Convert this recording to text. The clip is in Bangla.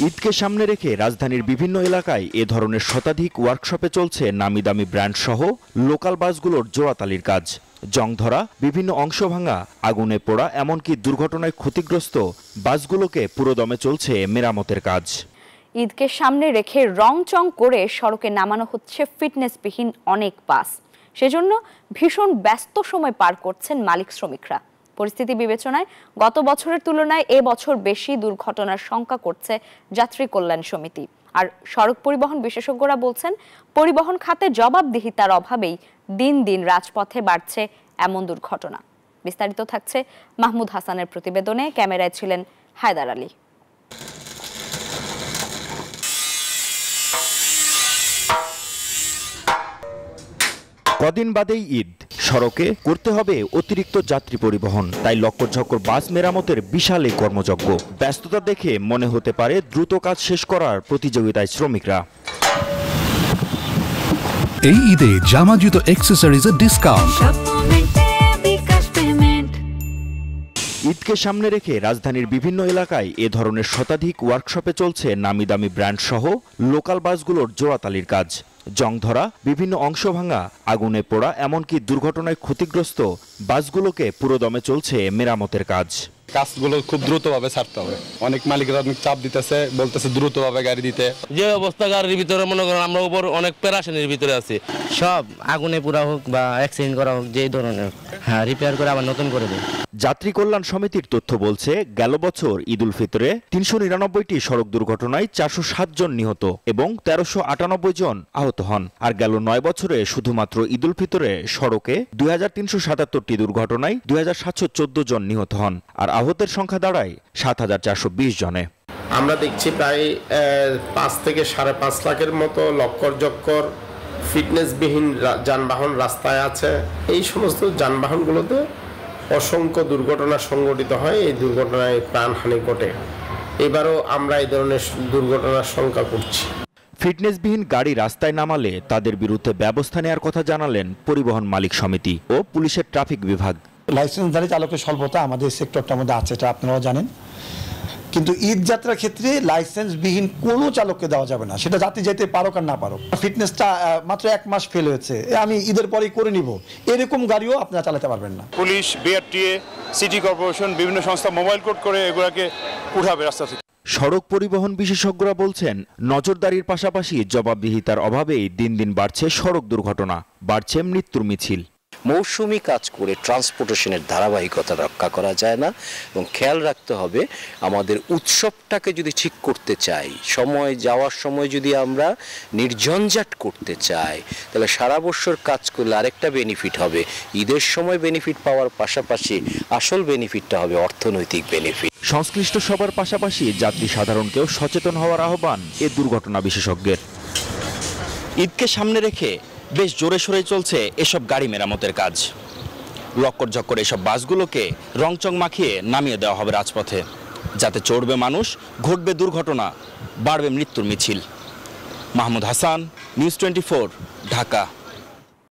ঈদকে সামনে রেখে রাজধানীর বিভিন্ন এলাকায় এ ধরনের শতাধিক ওয়ার্কশপে চলছে নামি-দামি ব্র্যান্ড সহ লোকাল বাসগুলোর জোড়াতালির কাজ। জং ধরা, বিভিন্ন অংশ ভাঙা, আগুনে পোড়া, এমনকি দুর্ঘটনায় ক্ষতিগ্রস্ত বাসগুলোকে পুরোদমে চলছে মেরামতের কাজ। ঈদকে সামনে রেখে রংচং করে সড়কে নামানো হচ্ছে ফিটনেসবিহীন অনেক বাস। সেজন্য ভীষণ ব্যস্ত সময় পার করছেন মালিক শ্রমিকরা। পরিস্থিতি বিবেচনায় গত বছরের তুলনায় এবছর বেশি দুর্ঘটনার শঙ্কা করছে যাত্রী কল্যাণ সমিতি। আর সড়ক পরিবহন বিশেষজ্ঞরা বলছেন, পরিবহন খাতে জবাবদিহিতার অভাবেই দিন দিন রাজপথে বাড়ছে এমন দুর্ঘটনা। বিস্তারিত থাকছে মাহমুদ হাসানের প্রতিবেদনে। ক্যামেরায় ছিলেন হায়দার আলী। কদিন বাদেই ঈদ, সড়কে করতে হবে অতিরিক্ত যাত্রী পরিবহন। তাই লক্কর-ঝক্কর বাস মেরামতের বিশাল এই কর্মযজ্ঞ। ব্যস্ততা দেখে মনে হতে পারে দ্রুত কাজ শেষ করার প্রতিযোগিতায় শ্রমিকরা। এই ঈদে জামা জুতো অ্যাকসেসরিজের ডিসকাউন্ট। ঈদকে সামনে রেখে রাজধানীর বিভিন্ন এলাকায় এ ধরনের শতাধিক ওয়ার্কশপে চলছে নামি-দামি ব্র্যান্ড সহ লোকাল বাসগুলোর জোড়াতালির কাজ। জং ধরা, বিভিন্ন অংশ ভাঙা, আগুনে পোড়া, এমনকি দুর্ঘটনায় ক্ষতিগ্রস্ত বাসগুলোকে পুরোদমে চলছে মেরামতের কাজ। কাজগুলো খুব দ্রুতভাবে ছাড়তে হবে। অনেক মালিকরা অনেক চাপ দিতেছে, বলতেছে দ্রুতভাবে গাড়ি দিতে। যে অবস্থা গাড়ির ভিতরে মনে করেন আমরা উপর অনেক পেরেশানির ভিতরে আছি। সব আগুনে পোড়া হোক বা অ্যাক্সিডেন্ট করা হোক, যে ধরনের রিপেয়ার করে আবার নতুন করে দেয়। যাত্রী কল্যাণ সমিতির তথ্য বলছে, গেল বছর ঈদ উল ফিতরে ৩৯৯টি সড়ক দুর্ঘটনায় ৪০৭ জন নিহত এবং ১৩৯৮ জন আহত হন। আর গেল ৯ বছরে শুধুমাত্র ঈদ উল ফিতরে সড়কে ২৩৭৭টি দুর্ঘটনায় ২৭১৪ জন নিহত হন। আর আহতের সংখ্যা দাঁড়ায় ৭৪২০ জনে। আমরা দেখছি প্রায় ৫ থেকে ৫.৫ লাখের মতো লক্কর-জক্কর ফিটনেসবিহীন যানবাহন রাস্তায় আছে। এই সমস্ত যানবাহনগুলোতে অসংখ্য দুর্ঘটনা সংঘটিত হয়। এই দুর্ঘটনায় প্রাণহানি ঘটে। এবারও আমরা এই ধরনের দুর্ঘটনার সংখ্যা করছি। ফিটনেসবিহীন গাড়ি রাস্তায় নামালে তাদের বিরুদ্ধে ব্যবস্থা নেওয়ার কথা জানালেন পরিবহন মালিক সমিতি ও পুলিশের ট্রাফিক বিভাগ। লাইসেন্সধারী চালকের স্বল্পতা আমাদের সেক্টরটার মধ্যে আছে, এটা আপনারাও জানেন। কিন্তু ঈদ যাত্রার ক্ষেত্রে লাইসেন্সবিহীন কোনো চালককে দেওয়া যাবে না, সেটা যাত্রী যেতে পারো আর না পারো। ফিটনেসটা মাত্র 1 মাস ফেল হয়েছে, আমি ঈদের পরেই করে নিব, এরকম গাড়িও আপনারা চালাতে পারবেন না। পুলিশ, বিআরটিএ, সিটি কর্পোরেশন, বিভিন্ন সংস্থা মোবাইল কোড করে এগুলোকে উঠাবে রাস্তা থেকে। সড়ক পরিবহন বিশেষজ্ঞরা বলছেন, নজরদারির পাশাপাশি জবাবদিহিতার অভাবেই দিন দিন বাড়ছে সড়ক দুর্ঘটনা, বাড়ছে মৃত্যুর মিছিল। মৌসুমি কাজ করে ট্রান্সপোর্টেশনের ধারাবাহিকতা রক্ষা করা যায় না এবং খেয়াল রাখতে হবে আমাদের উৎসবটাকে যদি ঠিক করতে চাই, সময় যাওয়ার সময় যদি আমরা নির্ঝঞ্ঝাট করতে চাই, তাহলে সারা বছর কাজ করলে আরেকটা বেনিফিট হবে। ঈদের সময় বেনিফিট পাওয়ার পাশাপাশি আসল বেনিফিটটা হবে অর্থনৈতিক বেনিফিট। সংশ্লিষ্ট সবার পাশাপাশি যাত্রী সাধারণকেও সচেতন হওয়ার আহ্বান এ দুর্ঘটনা বিশেষজ্ঞের। ঈদকে সামনে রেখে বেশ জোরে সোরে চলছে এসব গাড়ি মেরামতের কাজ। লক্কর-ঝক্কর এসব বাসগুলোকে রংচং মাখিয়ে নামিয়ে দেওয়া হবে রাজপথে, যাতে চড়বে মানুষ, ঘটবে দুর্ঘটনা, বাড়বে মৃত্যুর মিছিল। মাহমুদ হাসান, নিউজ 24, ঢাকা।